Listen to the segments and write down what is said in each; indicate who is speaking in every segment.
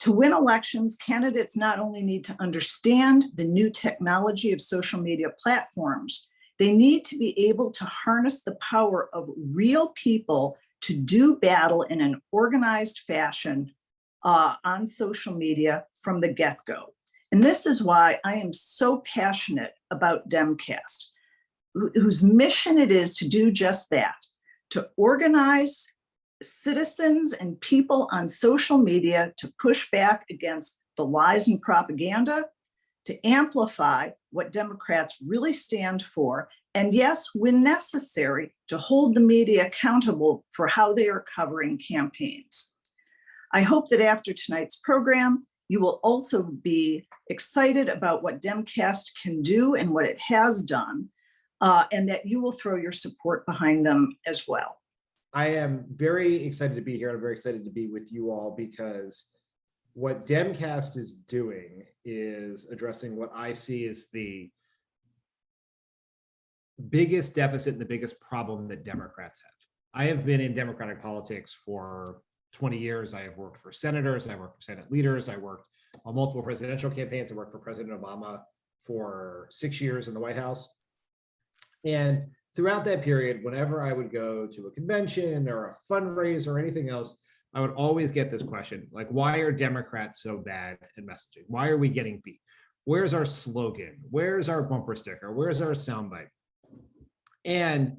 Speaker 1: To win elections, candidates not only need to understand the new technology of social media platforms, they need to be able to harness the power of real people to do battle in an organized fashion on social media from the get-go. And this is why I am so passionate about DemCast, whose mission it is to do just that, to organize citizens and people on social media to push back against the lies and propaganda, to amplify what Democrats really stand for, and yes, when necessary, to hold the media accountable for how they are covering campaigns. I hope that after tonight's program, you will also be excited about what DemCast can do and what it has done, and that you will throw your support behind them as well.
Speaker 2: I am very excited to be here. I'm very excited to be with you all because what DemCast is doing is addressing what I see as the biggest deficit and the biggest problem that Democrats have. I have been in Democratic politics for 20 years. I have worked for senators, I worked for Senate leaders, I worked on multiple presidential campaigns. I worked for President Obama for 6 years in the White House. And throughout that period, whenever I would go to a convention or a fundraiser or anything else, I would always get this question, like, why are Democrats so bad at messaging? Why are we getting beat? Where's our slogan? Where's our bumper sticker? Where's our soundbite? And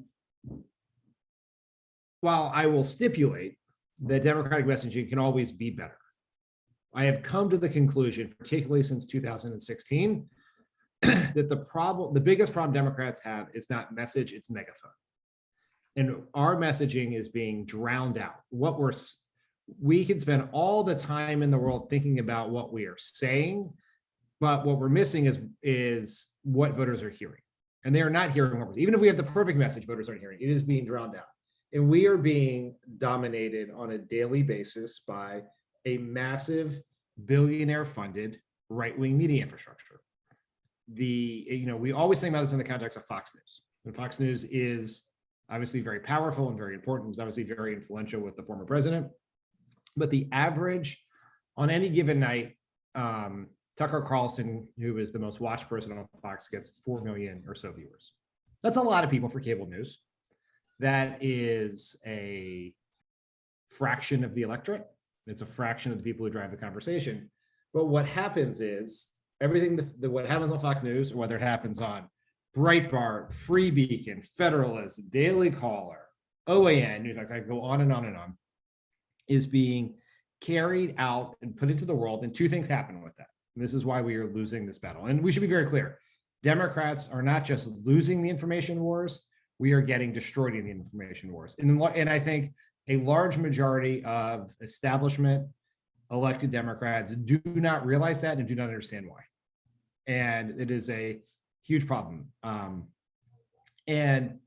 Speaker 2: while I will stipulate that Democratic messaging can always be better, I have come to the conclusion, particularly since 2016, that the biggest problem Democrats have is not message, it's megaphone. And our messaging is being drowned out. We can spend all the time in the world thinking about what we are saying, but what we're missing is what voters are hearing. And they are not hearing what even if we have the perfect message, voters aren't hearing. It is being drowned out. And we are being dominated on a daily basis by a massive billionaire-funded right-wing media infrastructure. We always think about this in the context of Fox News. And Fox News is obviously very powerful and very important. It was obviously very influential with the former president. But the average on any given night, Tucker Carlson, who is the most watched person on Fox, gets 4 million or so viewers. That's a lot of people for cable news. That is a fraction of the electorate. It's a fraction of the people who drive the conversation. But what happens is everything what happens on Fox News, or whether it happens on Breitbart, Free Beacon, Federalist, Daily Caller, OAN, Newsmax, I go on and on and on, is being carried out and put into the world. And two things happen with that. And this is why we are losing this battle. And we should be very clear. Democrats are not just losing the information wars, we are getting destroyed in the information wars. And I think a large majority of establishment elected Democrats do not realize that and do not understand why. And it is a huge problem. And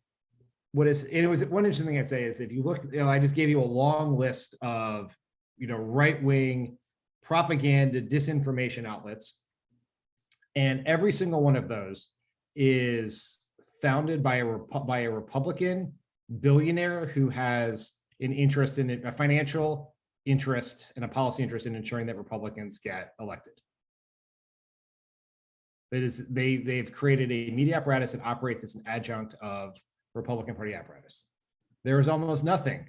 Speaker 2: one interesting thing I'd say is if you look, I just gave you a long list of, right-wing propaganda, disinformation outlets. And every single one of those is founded by a Republican billionaire who has an interest in a financial interest and a policy interest in ensuring that Republicans get elected. That is, they've created a media apparatus that operates as an adjunct of Republican Party apparatus. There is almost nothing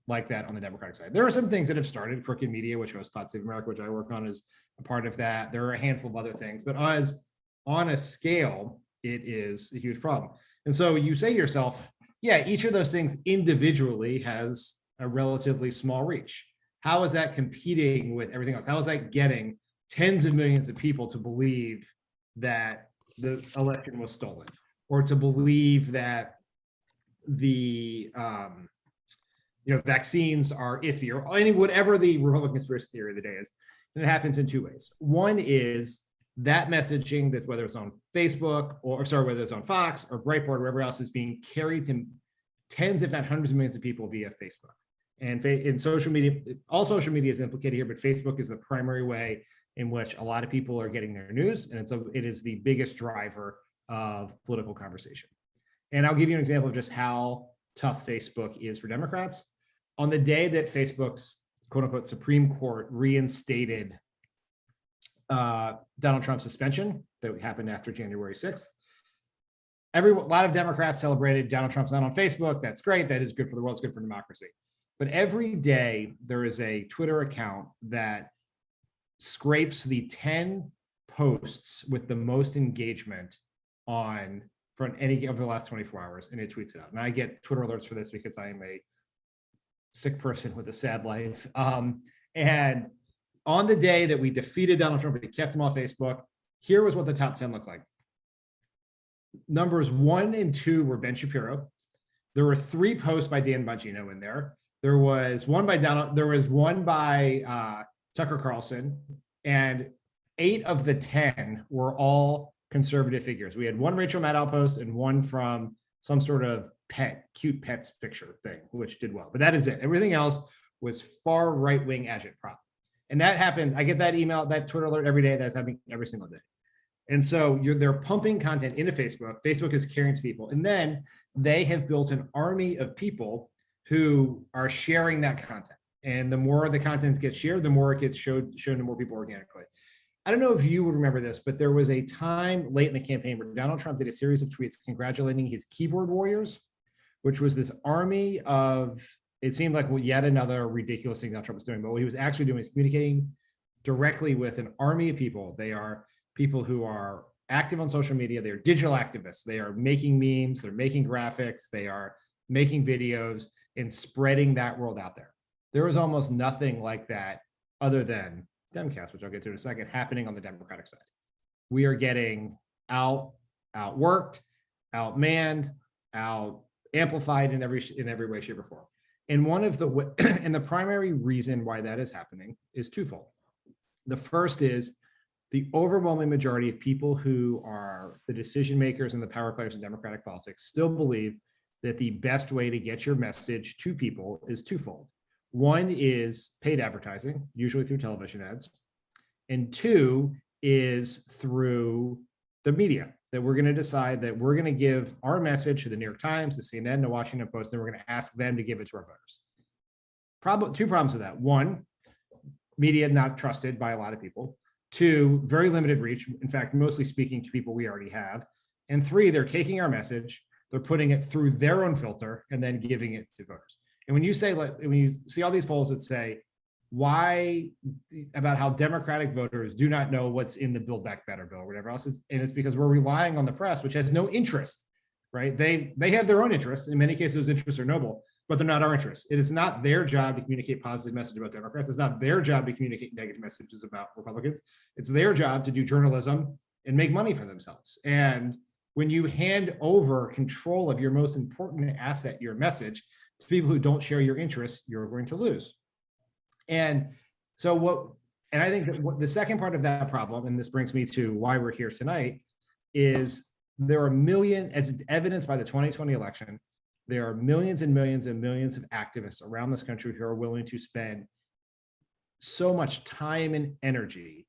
Speaker 2: like that on the Democratic side. There are some things that have started, Crooked Media, which was Pod Save America, which I work on, is a part of that. There are a handful of other things, but on a scale, it is a huge problem. And so you say to yourself, yeah, each of those things individually has a relatively small reach. How is that competing with everything else? How is that getting tens of millions of people to believe that the election was stolen, or to believe that the vaccines are iffy, or whatever the Republican conspiracy theory of the day is? And it happens in two ways. One is that messaging, that's whether it's on Facebook whether it's on Fox or Breitbart or wherever else, is being carried to tens, if not hundreds of millions of people via Facebook. And in social media, all social media is implicated here, but Facebook is the primary way in which a lot of people are getting their news, and it is the biggest driver of political conversation. And I'll give you an example of just how tough Facebook is for Democrats. On the day that Facebook's quote unquote Supreme Court reinstated Donald Trump's suspension that happened after January 6th. A lot of Democrats celebrated Donald Trump's not on Facebook. That's great. That is good for the world. It's good for democracy. But every day there is a Twitter account that scrapes the 10 posts with the most engagement on from any over the last 24 hours, and it tweets it out. And I get Twitter alerts for this because I am a sick person with a sad life. And on the day that we defeated Donald Trump, we kept him off Facebook, here was what the top 10 looked like. Numbers 1 and 2 were Ben Shapiro. There were 3 posts by Dan Bongino in there. There was one by Tucker Carlson, and 8 of the 10 were all conservative figures. We had one Rachel Maddow post and one from some sort of cute pets picture thing, which did well. But that is it. Everything else was far right-wing agitprop. And that happened. I get that email, that Twitter alert every day. That's happening every single day. And so they're pumping content into Facebook. Facebook is carrying to people. And then they have built an army of people who are sharing that content. And the more the content gets shared, the more it gets shown to more people organically. I don't know if you would remember this, but there was a time late in the campaign where Donald Trump did a series of tweets congratulating his keyboard warriors, which was this army of, it seemed like yet another ridiculous thing Donald Trump was doing, but what he was actually doing is communicating directly with an army of people. They are people who are active on social media. They are digital activists. They are making memes. They're making graphics. They are making videos and spreading that world out there. There was almost nothing like that other than DemCast, which I'll get to in a second, happening on the Democratic side. We are getting outworked, outmanned, out amplified in every way, shape, or form. And the primary reason why that is happening is twofold. The first is the overwhelming majority of people who are the decision makers and the power players in Democratic politics still believe that the best way to get your message to people is twofold. One is paid advertising, usually through television ads. And 2 is through the media, that we're going to decide that we're going to give our message to the New York Times, the CNN, the Washington Post, and we're going to ask them to give it to our voters. 2 problems with that. 1, media not trusted by a lot of people. 2, very limited reach. In fact, mostly speaking to people we already have. And 3, they're taking our message, they're putting it through their own filter and then giving it to voters. And when you see all these polls that say why about how Democratic voters do not know what's in the Build Back Better bill or whatever else, and it's because we're relying on the press, which has no interest, right? They have their own interests. In many cases, those interests are noble, but they're not our interests. It is not their job to communicate positive message about Democrats. It's not their job to communicate negative messages about Republicans. It's their job to do journalism and make money for themselves. And when you hand over control of your most important asset, your message, to people who don't share your interests, you're going to lose. And I think that the second part of that problem, and this brings me to why we're here tonight, is there are millions, as evidenced by the 2020 election, there are millions and millions and millions of activists around this country who are willing to spend so much time and energy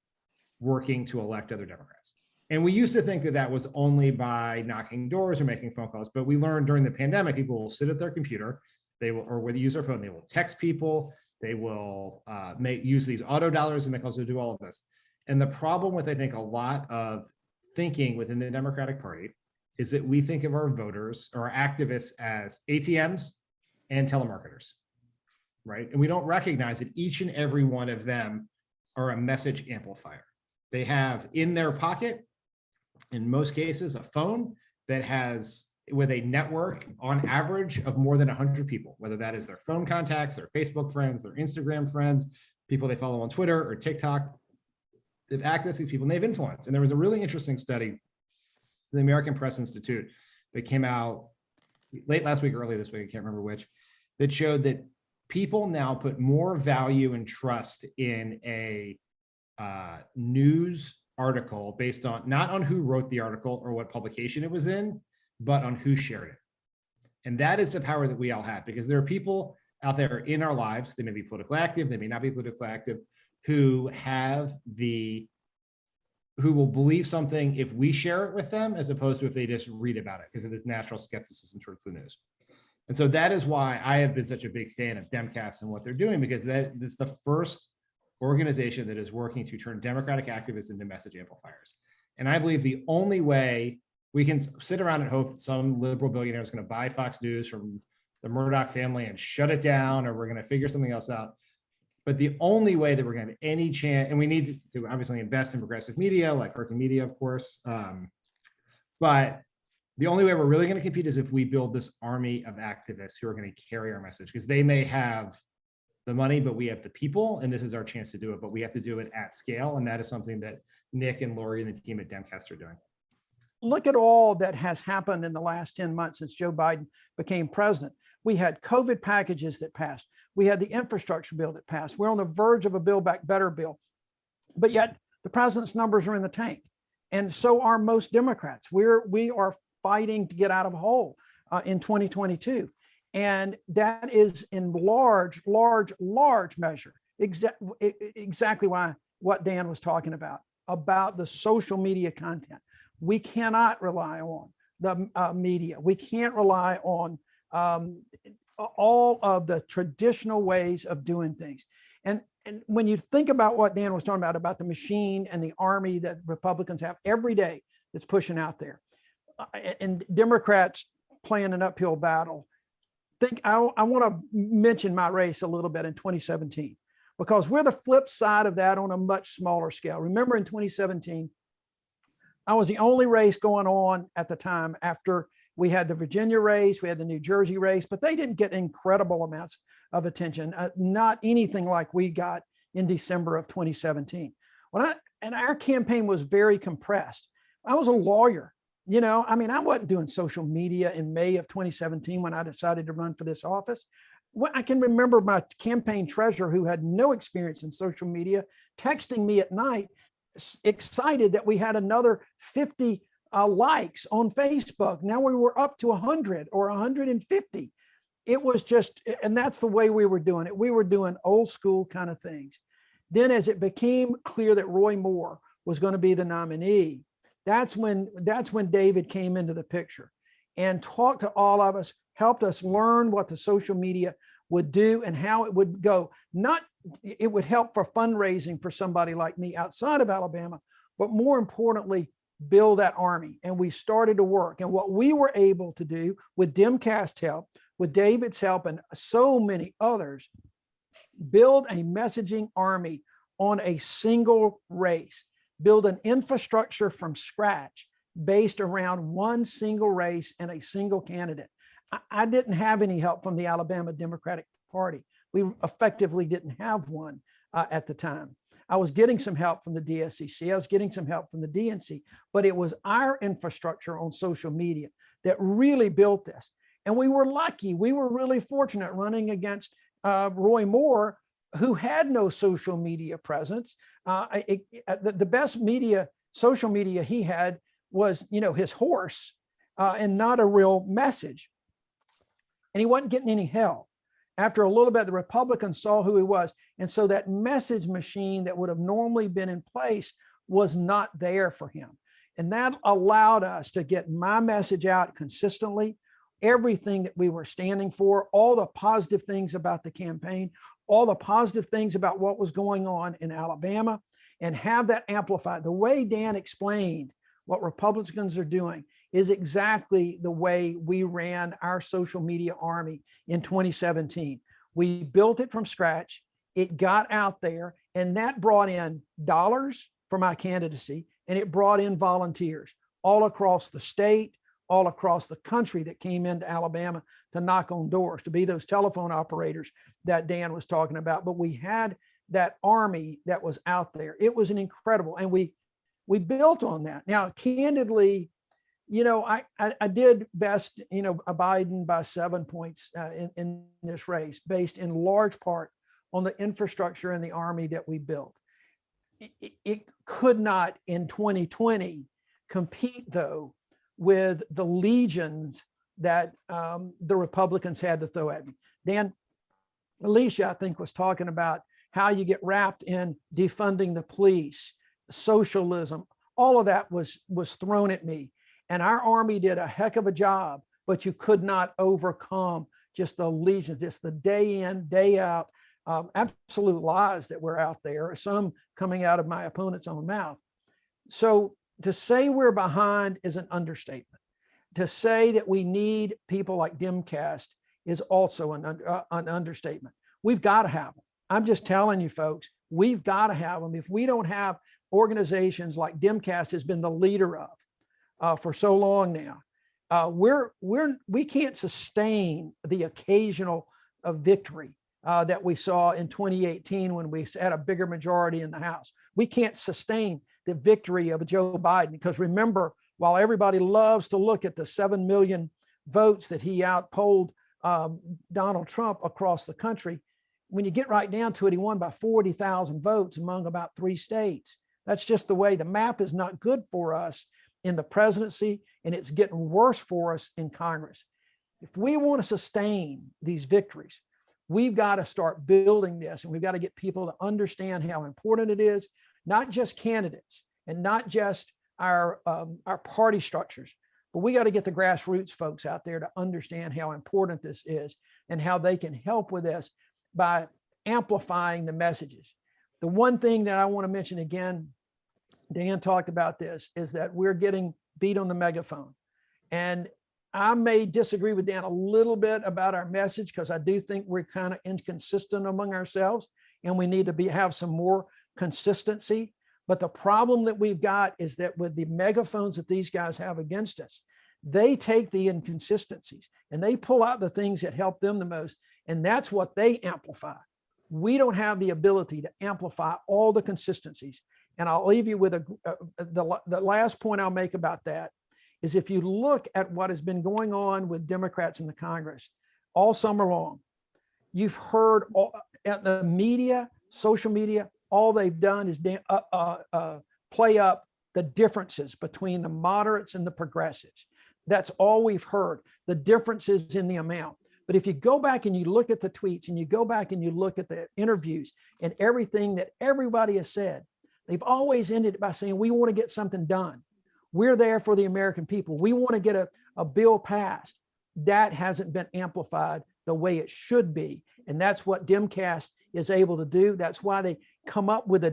Speaker 2: working to elect other Democrats. And we used to think that that was only by knocking doors or making phone calls, but we learned during the pandemic, people will sit at their computer, or whether they use their phone, they will text people, they will use these auto dollars and make also do all of this. And the problem with, I think, a lot of thinking within the Democratic Party is that we think of our voters or our activists as ATMs and telemarketers, right? And we don't recognize that each and every one of them are a message amplifier. They have in their pocket, in most cases, a phone that has with a network on average of more than 100 people, whether that is their phone contacts, their Facebook friends, their Instagram friends, people they follow on Twitter or TikTok. They've accessed these people and they've influence. And there was a really interesting study from the American Press Institute that came out late last week or early this week, I can't remember which, that showed that people now put more value and trust in a news article based on not on who wrote the article or what publication it was in, but on who shared it. And that is the power that we all have, because there are people out there in our lives, they may be politically active, they may not be politically active, who will believe something if we share it with them, as opposed to if they just read about it, because of this natural skepticism towards the news. And so that is why I have been such a big fan of DemCast and what they're doing, because that is the first organization that is working to turn Democratic activists into message amplifiers. And I believe the only way we can sit around and hope that some liberal billionaire is going to buy Fox News from the Murdoch family and shut it down, or we're going to figure something else out. But the only way that we're going to have any chance, and we need to obviously invest in progressive media, like working media, of course. But the only way we're really going to compete is if we build this army of activists who are going to carry our message, because they may have the money, but we have the people, and this is our chance to do it. But we have to do it at scale, and that is something that Nick and Lori and the team at DemCast are doing.
Speaker 3: Look at all that has happened in the last 10 months since Joe Biden became president. We had COVID packages that passed. We had the infrastructure bill that passed. We're on the verge of a Build Back Better bill, but yet the president's numbers are in the tank. And so are most Democrats. We are fighting to get out of a hole in 2022. And that is in large measure exactly what Dan was talking about the social media content. We cannot rely on the media. We can't rely on all of the traditional ways of doing things. And when you think about what Dan was talking about the machine and the army that Republicans have every day that's pushing out there, and Democrats playing an uphill battle, I want to mention my race a little bit in 2017, because we're the flip side of that on a much smaller scale. Remember, in 2017, I was the only race going on at the time after we had the Virginia race, we had the New Jersey race, but they didn't get incredible amounts of attention, not anything like we got in December of 2017. And our campaign was very compressed. I was a lawyer, I wasn't doing social media in May of 2017 when I decided to run for this office. I can remember my campaign treasurer, who had no experience in social media, texting me at night, excited that we had another 50 likes on Facebook. Now we were up to 100 or 150. It was just, and that's the way we were doing it. We were doing old school kind of things. Then as it became clear that Roy Moore was going to be the nominee, that's when David came into the picture and talked to all of us, helped us learn what the social media would do and how it would go. It would help for fundraising for somebody like me outside of Alabama, but more importantly, build that army. And we started to work. And what we were able to do with DemCast help, with David's help and so many others, build a messaging army on a single race, build an infrastructure from scratch based around one single race and a single candidate. I didn't have any help from the Alabama Democratic Party. We effectively didn't have one at the time. I was getting some help from the DSCC. I was getting some help from the DNC, but it was our infrastructure on social media that really built this. And we were lucky. We were really fortunate running against Roy Moore, who had no social media presence. The best social media he had was, his horse and not a real message. And he wasn't getting any help. After a little bit, the Republicans saw who he was. And so that message machine that would have normally been in place was not there for him. And that allowed us to get my message out consistently, everything that we were standing for, all the positive things about the campaign, all the positive things about what was going on in Alabama, and have that amplified. The way Dan explained what Republicans are doing is exactly the way we ran our social media army in 2017. We built it from scratch. It got out there, and that brought in dollars for my candidacy, and it brought in volunteers all across the state, all across the country that came into Alabama to knock on doors, to be those telephone operators that Dan was talking about. But we had that army that was out there. It was an incredible, and we built on that. Now, candidly, I did best, Biden by 7 points in this race, based in large part on the infrastructure and the army that we built. It could not in 2020 compete, though, with the legions that the Republicans had to throw at me. Dan, Alicia, I think, was talking about how you get wrapped in defunding the police, socialism. All of that was thrown at me. And our army did a heck of a job, but you could not overcome just the legions, just the day in, day out absolute lies that were out there, some coming out of my opponent's own mouth. So to say we're behind is an understatement. To say that we need people like DemCast is also an understatement. We've got to have them. I'm just telling you folks, we've got to have them. If we don't have organizations like DemCast has been the leader of for so long now, we can't sustain the occasional victory that we saw in 2018 when we had a bigger majority in the House. We can't sustain the victory of Joe Biden because remember, while everybody loves to look at the 7 million votes that he outpolled Donald Trump across the country, when you get right down to it, he won by 40,000 votes among about 3 states. That's just the way the map is not good for us in the presidency, and it's getting worse for us in Congress. If we want to sustain these victories, we've got to start building this, and we've got to get people to understand how important it is, not just candidates and not just our party structures, but we got to get the grassroots folks out there to understand how important this is and how they can help with this by amplifying the messages. The one thing that I want to mention again, Dan talked about this, is that we're getting beat on the megaphone. And I may disagree with Dan a little bit about our message because I do think we're kind of inconsistent among ourselves and we need to have some more consistency. But the problem that we've got is that with the megaphones that these guys have against us, they take the inconsistencies and they pull out the things that help them the most. And that's what they amplify. We don't have the ability to amplify all the consistencies. And I'll leave you with the last point I'll make about that is if you look at what has been going on with Democrats in the Congress all summer long, you've heard at the media, social media, all they've done is play up the differences between the moderates and the progressives. That's all we've heard, the differences in the amount. But if you go back and you look at the tweets and you go back and you look at the interviews and everything that everybody has said, they've always ended by saying, we want to get something done. We're there for the American people. We want to get a bill passed. That hasn't been amplified the way it should be. And that's what DemCast is able to do. That's why they come up with a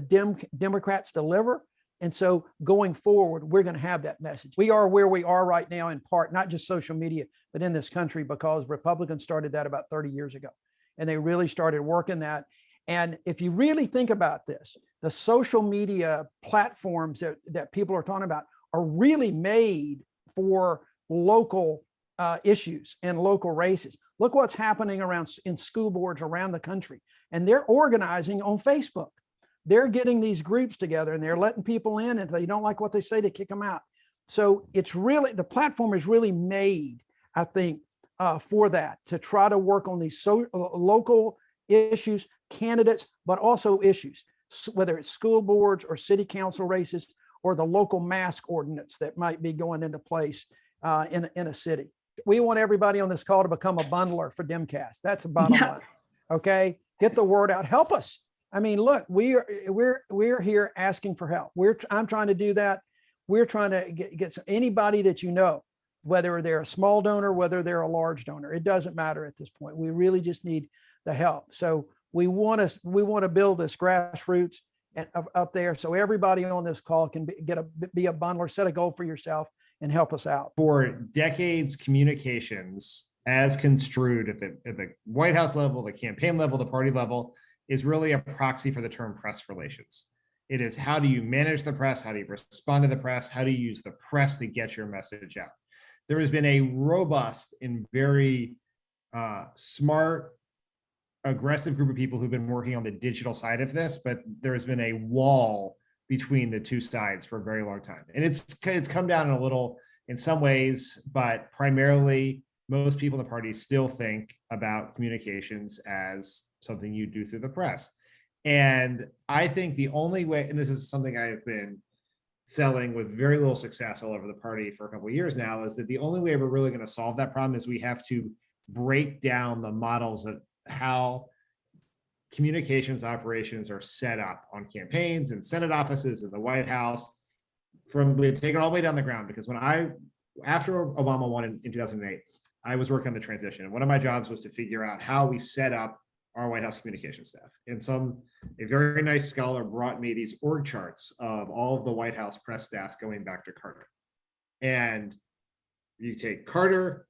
Speaker 3: Democrats deliver. And so going forward, we're going to have that message. We are where we are right now in part, not just social media, but in this country, because Republicans started that about 30 years ago. And they really started working that. And if you really think about this, the social media platforms that people are talking about are really made for local issues and local races. Look what's happening in school boards around the country. And they're organizing on Facebook. They're getting these groups together and they're letting people in, and if they don't like what they say, they kick them out. So it's really, the platform is really made, I think, for that, to try to work on these local issues, candidates, but also issues, whether it's school boards or city council races or the local mask ordinance that might be going into place in a city. We want everybody on this call to become a bundler for DemCast. That's the bottom line. Okay, get the word out. Help us. I mean, look, we're here asking for help. I'm trying to do that. We're trying to get anybody that you know, whether they're a small donor, whether they're a large donor. It doesn't matter at this point. We really just need the help. So we want to build this grassroots and up there, so everybody on this call can be a bundler, set a goal for yourself, and help us out.
Speaker 2: For decades, communications as construed at the White House level, the campaign level, the party level, is really a proxy for the term press relations. It is, how do you manage the press? How do you respond to the press? How do you use the press to get your message out? There has been a robust and very smart, aggressive group of people who've been working on the digital side of this, but there has been a wall between the two sides for a very long time. And it's come down a little in some ways, but primarily most people in the party still think about communications as something you do through the press. And I think the only way, and this is something I've been selling with very little success all over the party for a couple of years now, is that the only way we're really going to solve that problem is we have to break down the models of how communications operations are set up on campaigns and Senate offices and the White House. We've taken it all the way down the ground, because after Obama won in 2008, I was working on the transition. And one of my jobs was to figure out how we set up our White House communication staff. And a very nice scholar brought me these org charts of all of the White House press staffs going back to Carter. And you take Carter,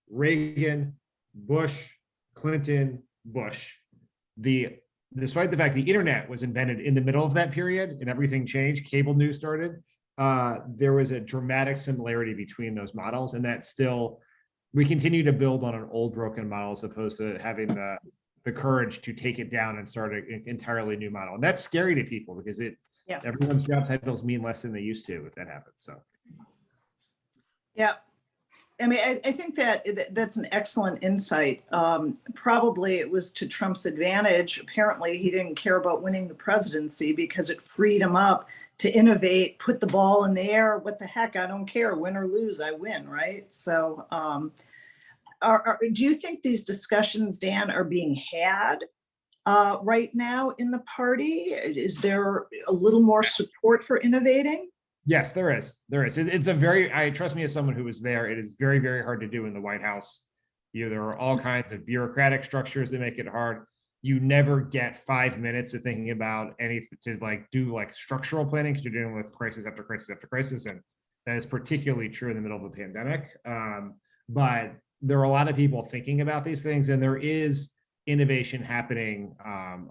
Speaker 2: Reagan, Bush, Clinton, Bush. Despite the fact the internet was invented in the middle of that period and everything changed, cable news started, there was a dramatic similarity between those models, and that still, we continue to build on an old broken model as opposed to having the courage to take it down and start an entirely new model. And that's scary to people because everyone's job titles mean less than they used to if that happens. So.
Speaker 1: Yeah. I mean, I think that's an excellent insight. Probably it was to Trump's advantage. Apparently, he didn't care about winning the presidency because it freed him up to innovate, put the ball in the air. What the heck? I don't care. Win or lose, I win, right? So do you think these discussions, Dan, are being had right now in the party? Is there a little more support for innovating?
Speaker 2: Yes, there is. It's a very, trust me as someone who was there, it is very, very hard to do in the White House. There are all kinds of bureaucratic structures that make it hard. You never get 5 minutes of thinking about anything to do structural planning because you're dealing with crisis after crisis after crisis. And that is particularly true in the middle of a pandemic. But there are a lot of people thinking about these things, and there is innovation happening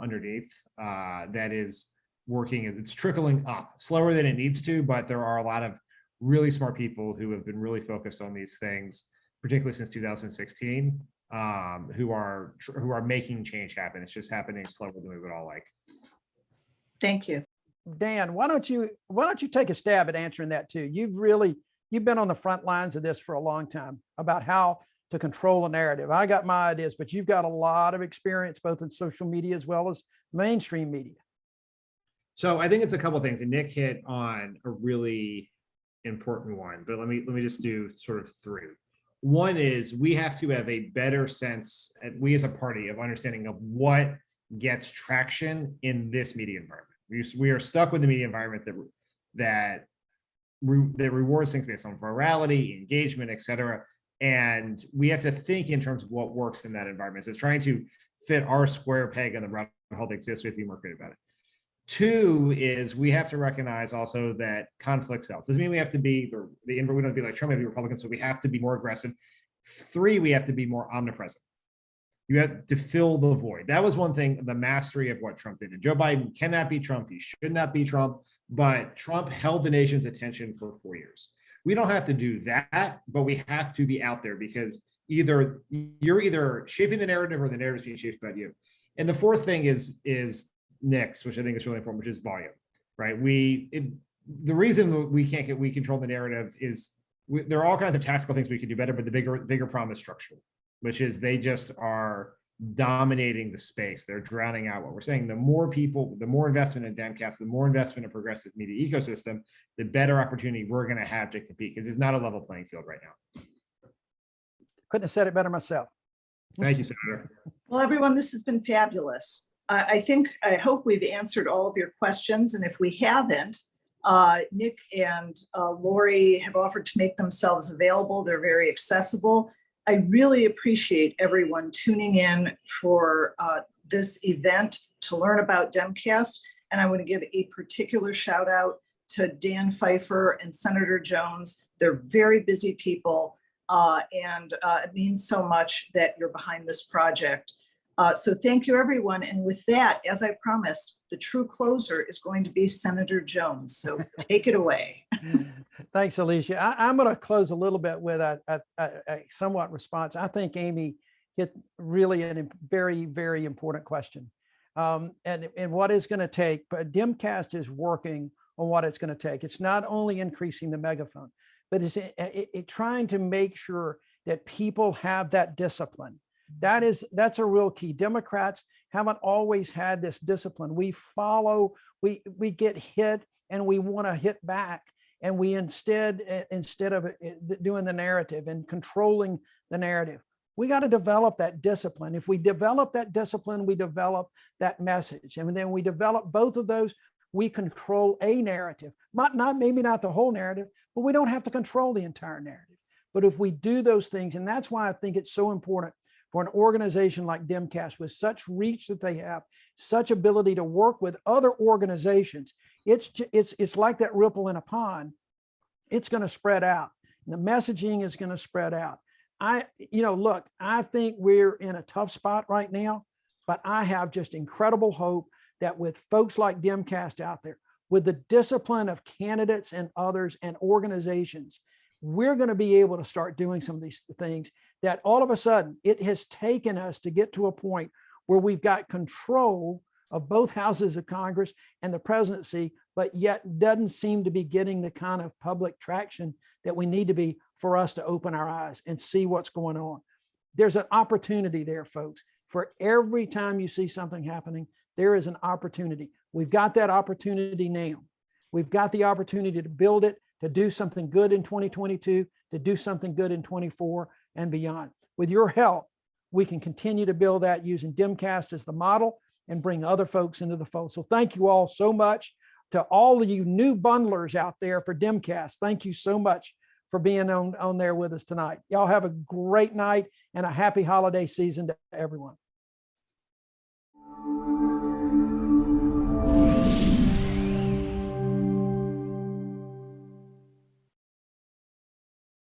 Speaker 2: underneath that is working, and it's trickling up slower than it needs to, but there are a lot of really smart people who have been really focused on these things, particularly since 2016, who are making change happen. It's just happening slower than we would all like.
Speaker 1: Thank you.
Speaker 3: Dan, why don't you take a stab at answering that too? You've been on the front lines of this for a long time about how to control a narrative. I got my ideas, but you've got a lot of experience both in social media as well as mainstream media.
Speaker 2: So I think it's a couple of things, and Nick hit on a really important one, but let me just do sort of three. One is we have to have a better sense, we as a party, of understanding of what gets traction in this media environment. We are stuck with the media environment that rewards things based on virality, engagement, et cetera. And we have to think in terms of what works in that environment. So it's trying to fit our square peg in the round hole that exists. We have to be more creative about it. Two is we have to recognize also that conflict sells. Doesn't mean we have to be we don't be like Trump, we have to be Republicans, so we have to be more aggressive. Three, we have to be more omnipresent. You have to fill the void. That was one thing, the mastery of what Trump did. And Joe Biden cannot be Trump. He should not be Trump, but Trump held the nation's attention for 4 years. We don't have to do that, but we have to be out there because you're either shaping the narrative or the narrative is being shaped by you. And the fourth thing is Nick's, which I think is really important, which is volume, right? The reason we control the narrative is there are all kinds of tactical things we could do better, but the bigger problem is structural, which is they just are dominating the space. They're drowning out what we're saying. The more people, the more investment in DemCast, the more investment in progressive media ecosystem, the better opportunity we're going to have to compete, because it's not a level playing field right now.
Speaker 3: Couldn't have said it better myself.
Speaker 2: Thank you, Senator.
Speaker 1: Well, everyone, this has been fabulous. I hope we've answered all of your questions. And if we haven't, Nick and Lori have offered to make themselves available. They're very accessible. I really appreciate everyone tuning in for this event to learn about DemCast. And I want to give a particular shout out to Dan Pfeiffer and Senator Jones. They're very busy people. And it means so much that you're behind this project. So thank you, everyone. And with that, as I promised, the true closer is going to be Senator Jones. So take it away.
Speaker 3: Thanks, Alicia. I'm going to close a little bit with a somewhat response. I think Amy hit really a very, very important question. And what is going to take, but DemCast is working on what it's going to take. It's not only increasing the megaphone, but it's trying to make sure that people have that discipline. That's a real key. Democrats haven't always had this discipline. We get hit and we want to hit back. And we instead of doing the narrative and controlling the narrative, we got to develop that discipline. If we develop that discipline, we develop that message. And then we develop both of those, we control a narrative. Maybe not the whole narrative, but we don't have to control the entire narrative. But if we do those things, and that's why I think it's so important for an organization like DemCast with such reach that they have, such ability to work with other organizations. It's like that ripple in a pond. It's going to spread out. The messaging is going to spread out. Look, I think we're in a tough spot right now, but I have just incredible hope that with folks like DemCast out there, with the discipline of candidates and others and organizations, we're going to be able to start doing some of these things that all of a sudden it has taken us to get to a point where we've got control of both houses of Congress and the presidency, but yet doesn't seem to be getting the kind of public traction that we need to be for us to open our eyes and see what's going on. There's an opportunity there, folks. For every time you see something happening, there is an opportunity. We've got that opportunity now. We've got the opportunity to build it, to do something good in 2022, to do something good in 24 and beyond. With your help, we can continue to build that using DemCast as the model and bring other folks into the fold. So thank you all so much. To all of you new bundlers out there for DemCast, thank you so much for being on there with us tonight. Y'all have a great night and a happy holiday season to everyone.